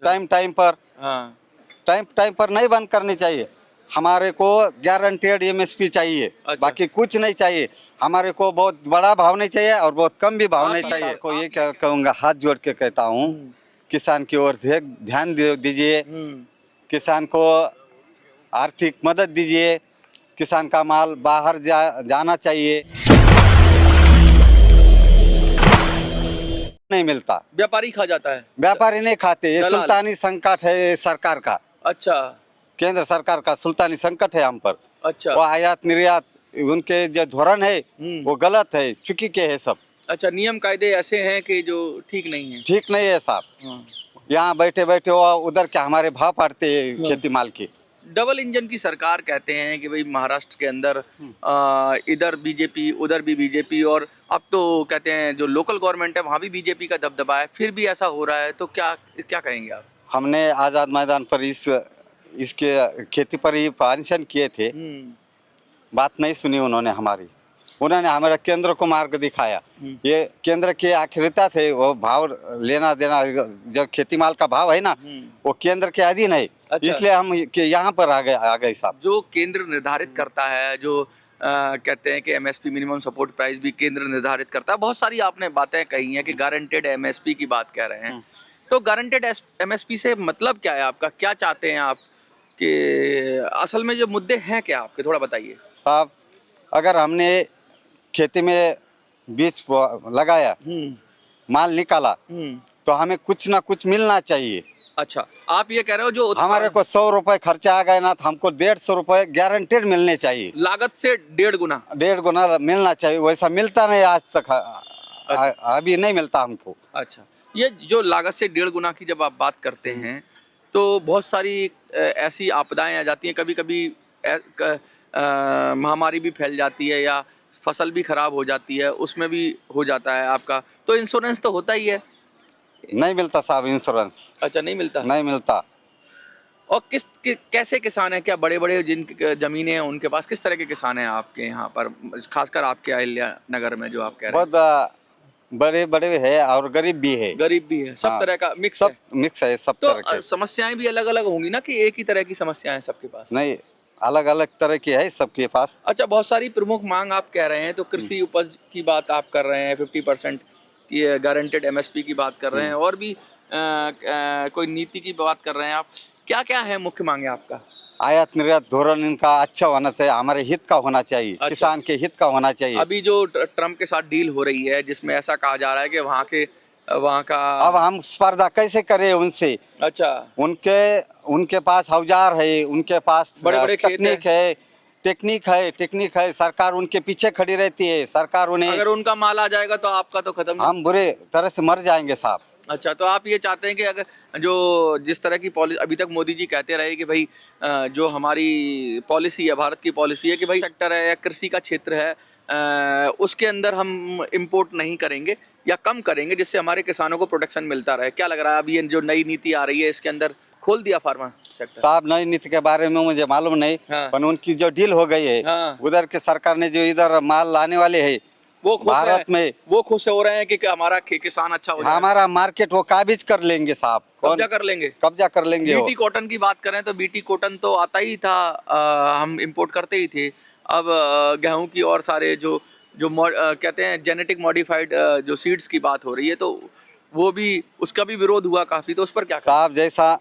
Time time पर, हाँ time time पर नहीं बंद करनी चाहिए। हमारे को गारंटेड एमएसपी चाहिए, अच्छा। बाकी कुछ नहीं चाहिए। हमारे को बहुत बड़ा भाव नहीं चाहिए और बहुत कम भी भाव आप नहीं ये- चाहिए। आप- को ये आप क्या कहूँगा, हाथ जोड़ के कहता हूँ, किसान की ओर ध्यान दीजिए, किसान को आर्थिक मदद दीजिए। किसान का माल बाहर जाना चाहिए, नहीं मिलता। व्यापारी खा जाता है। व्यापारी नहीं खाते, ये दलाल। सुल्तानी संकट है सरकार का, अच्छा केंद्र सरकार का सुल्तानी संकट है हम पर। अच्छा वो आयात निर्यात उनके जो धोरण है वो गलत है, चुकी के है सब, अच्छा, नियम कायदे ऐसे हैं कि जो ठीक नहीं है। ठीक नहीं है साहब। हाँ। यहाँ बैठे बैठे वो उधर क्या हमारे भाव पाड़ते हैं खेती माल की। डबल इंजन की सरकार कहते हैं कि भाई महाराष्ट्र के अंदर इधर बीजेपी उधर भी बीजेपी, और अब तो कहते हैं जो लोकल गवर्नमेंट है वहाँ भी बीजेपी का दबदबा है, फिर भी ऐसा हो रहा है, तो क्या क्या कहेंगे आप? हमने आज़ाद मैदान पर इसके खेती पर ही अनशन किए थे, बात नहीं सुनी उन्होंने हमारी। उन्होंने हमारे केंद्र को मार्ग दिखाया। ये केंद्र के आखिरता थे, वो भाव लेना देना जो खेती माल का भाव है ना, वो केंद्र के अधीन है। अच्छा। इसलिए हम यहाँ पर आ गए साहब। जो केंद्र निर्धारित करता है, जो कहते हैं कि एमएसपी मिनिमम सपोर्ट प्राइस भी केंद्र निर्धारित करता है। बहुत सारी आपने बातें कही हैं कि गारंटेड एमएसपी की बात कह रहे हैं, तो गारंटेड एमएसपी से मतलब क्या है आपका? क्या चाहते हैं आप कि असल में जो मुद्दे हैं क्या आपके, थोड़ा बताइए साहब। अगर हमने खेती में बीज लगाया, माल निकाला, तो हमें कुछ ना कुछ मिलना चाहिए। अच्छा, आप ये कह रहे हो जो हमारे को 100 रुपए खर्चा आ गए ना, तो हमको 150 रुपए गारंटेड मिलने चाहिए। लागत से 1.5 गुना 1.5 गुना मिलना चाहिए, वैसा मिलता नहीं आज तक। अभी नहीं मिलता हमको। अच्छा, ये जो लागत से 1.5 गुना की जब आप बात करते हैं, तो बहुत सारी ऐसी आपदाएं आ जाती हैं, कभी कभी महामारी भी फैल जाती है या फसल भी खराब हो जाती है, उसमें भी हो जाता है आपका, तो इंश्योरेंस तो होता ही है। नहीं मिलता साहब इंश्योरेंस। अच्छा, नहीं मिलता। नहीं मिलता। और कैसे किसान हैं? क्या बड़े बड़े जिन जमीनें हैं उनके पास किस तरह के किसान हैं आपके यहाँ पर, खासकर आपके अहिल्या नगर में जो आप कह रहे हैं? बहुत बड़े बड़े है और गरीब भी है। गरीब भी है, सब हाँ, तरह का मिक्स सब है। मिक्स है, सब तो तरह के। समस्याएं भी अलग अलग होंगी ना, कि एक ही तरह की समस्याएं सबके पास? नहीं, अलग अलग तरह की है सबके पास। अच्छा, बहुत सारी प्रमुख मांग आप कह रहे हैं, तो कृषि उपज की बात आप कर रहे हैं, 50% की गारंटेड एमएसपी की बात कर रहे हैं, और भी कोई नीति की बात कर रहे हैं आप। क्या क्या है मुख्य मांगे आपका? आयात निर्यात धोरण इनका अच्छा होना चाहिए, हमारे हित का होना चाहिए। अच्छा। किसान के हित का होना चाहिए। अभी जो ट्रम्प के साथ डील हो रही है, जिसमें ऐसा कहा जा रहा है कि वहाँ का अब हम स्पर्धा कैसे करें उनसे? अच्छा, उनके पास औजार है, उनके पास बड़े-बड़े खेत टेक्निक है। सरकार उनके पीछे खड़ी रहती है। सरकार उन्हें, अगर उनका माल आ जाएगा तो आपका तो खत्म। हम बुरे तरह से मर जाएंगे साहब। अच्छा, तो आप ये चाहते हैं कि अगर जो जिस तरह की पॉलिसी अभी तक मोदी जी कहते रहे कि भाई जो हमारी पॉलिसी है, भारत की पॉलिसी है कि भाई सेक्टर है या कृषि का क्षेत्र है, उसके अंदर हम इंपोर्ट नहीं करेंगे या कम करेंगे, जिससे हमारे किसानों को प्रोटेक्शन मिलता रहे। क्या लग रहा है अब ये जो नई नीति आ रही है इसके अंदर खोल दिया फार्मा सेक्टर? साहब, नई नीति के बारे में मुझे मालूम नहीं। हाँ। पर उनकी जो डील हो गई है, हाँ। उधर के सरकार ने जो इधर माल लाने वाले है वो भारत में, वो खुश हो रहे हैं कि हमारा किसान अच्छा हो जाए। हमारा मार्केट वो काबिज कर लेंगे साहब। कब्जा कर लेंगे। कब्जा कर लेंगे। बीटी कॉटन की बात करें तो बीटी कॉटन तो आता ही था, हम इंपोर्ट करते ही थे। अब गेहूं की और सारे जो कहते हैं जेनेटिक मॉडिफाइड जो सीड्स की बात हो रही है, तो वो भी, उसका भी विरोध हुआ काफी, तो उस पर क्या साहब? जैसा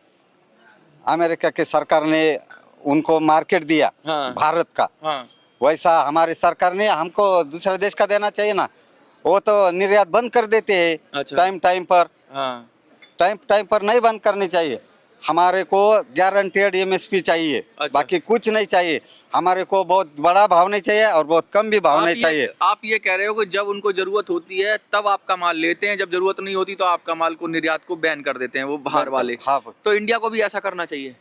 अमेरिका के सरकार ने उनको मार्केट दिया, हाँ। भारत का, हाँ। वैसा हमारी सरकार ने हमको दूसरे देश का देना चाहिए ना। वो तो निर्यात बंद कर देते हैं। अच्छा। टाइम पर। हाँ। टाइम पर नहीं बंद करनी चाहिए। हमारे को गारंटेड एमएसपी चाहिए। अच्छा। बाकी कुछ नहीं चाहिए। हमारे को बहुत बड़ा भाव नहीं चाहिए और बहुत कम भी भाव नहीं चाहिए। आप ये कह रहे हो कि जब उनको जरूरत होती है तब आपका माल लेते हैं, जब जरूरत नहीं होती तो आपका माल को, निर्यात को बैन कर देते हैं वो बाहर वाले। हाँ। तो इंडिया को भी ऐसा करना चाहिए।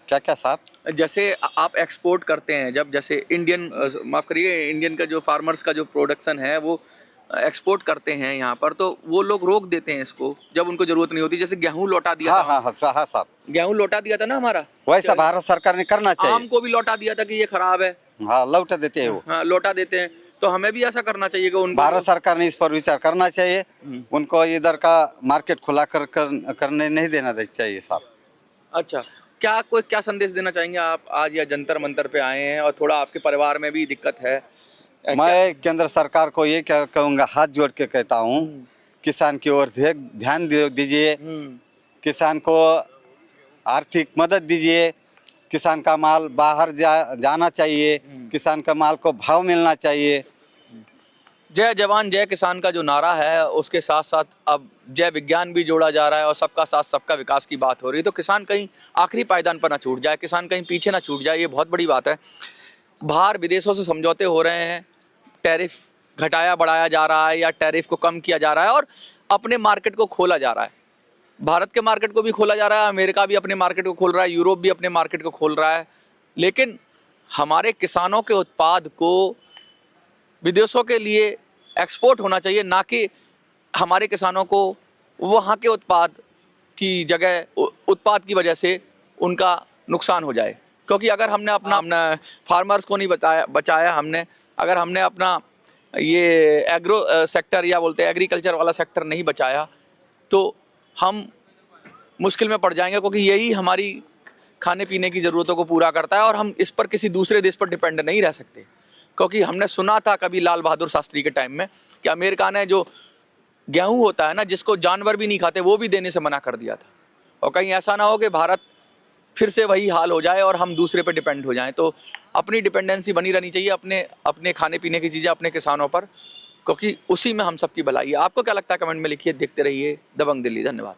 क्या क्या साहब? जैसे आप एक्सपोर्ट करते हैं, जब जैसे इंडियन, माफ करिए, इंडियन का जो फार्मर्स का जो प्रोडक्शन है वो एक्सपोर्ट करते हैं यहाँ पर, तो वो लोग रोक देते हैं इसको जब उनको जरूरत नहीं होती। जैसे गेहूं लौटा दिया था। हाँ साहब, गेहूं लौटा दिया था ना हमारा, वैसा भारत सरकार ने करना चाहिए। आम को भी लौटा दिया था कि ये खराब है। हाँ, लौटा देते हैं वो। हाँ, लौटा देते हैं। तो हमें भी ऐसा करना चाहिए कि उनको भारत सरकार ने इस पर विचार करना चाहिए, उनको इधर का मार्केट खुला करने नहीं देना चाहिए साहब। अच्छा, क्या संदेश देना चाहेंगे आप आज या जंतर मंतर पे आए हैं और थोड़ा आपके परिवार में भी दिक्कत है? मैं केंद्र सरकार को ये क्या कहूँगा, हाथ जोड़ के कहता हूँ, किसान की ओर ध्यान दीजिए, किसान को आर्थिक मदद दीजिए, किसान का माल बाहर जाना चाहिए, किसान का माल को भाव मिलना चाहिए। जय जवान जय किसान का जो नारा है उसके साथ साथ अब जय विज्ञान भी जोड़ा जा रहा है और सबका साथ सबका विकास की बात हो रही है। तो किसान कहीं आखिरी पायदान पर ना छूट जाए, किसान कहीं पीछे ना छूट जाए, ये बहुत बड़ी बात है। बाहर विदेशों से समझौते हो रहे हैं, टैरिफ घटाया बढ़ाया जा रहा है या टैरिफ को कम किया जा रहा है और अपने मार्केट को खोला जा रहा है। भारत के मार्केट को भी खोला जा रहा है, अमेरिका भी अपने मार्केट को खोल रहा है, यूरोप भी अपने मार्केट को खोल रहा है, लेकिन हमारे किसानों के उत्पाद को विदेशों के लिए एक्सपोर्ट होना चाहिए, ना कि हमारे किसानों को वहाँ के उत्पाद की वजह से उनका नुकसान हो जाए। क्योंकि अगर हमने अपना फार्मर्स को नहीं बचाया हमने, अगर हमने अपना ये एग्रो सेक्टर या बोलते हैं एग्रीकल्चर वाला सेक्टर नहीं बचाया तो हम मुश्किल में पड़ जाएंगे, क्योंकि यही हमारी खाने पीने की ज़रूरतों को पूरा करता है और हम इस पर किसी दूसरे देश पर डिपेंड नहीं रह सकते। क्योंकि हमने सुना था कभी लाल बहादुर शास्त्री के टाइम में कि अमेरिका ने जो गेहूं होता है ना, जिसको जानवर भी नहीं खाते, वो भी देने से मना कर दिया था। और कहीं ऐसा ना हो कि भारत फिर से वही हाल हो जाए और हम दूसरे पे डिपेंड हो जाएं। तो अपनी डिपेंडेंसी बनी रहनी चाहिए अपने खाने पीने की चीज़ें अपने किसानों पर, क्योंकि उसी में हम सबकी भलाई है। आपको क्या लगता है कमेंट में लिखिए। देखते रहिए दबंग दिल्ली। धन्यवाद।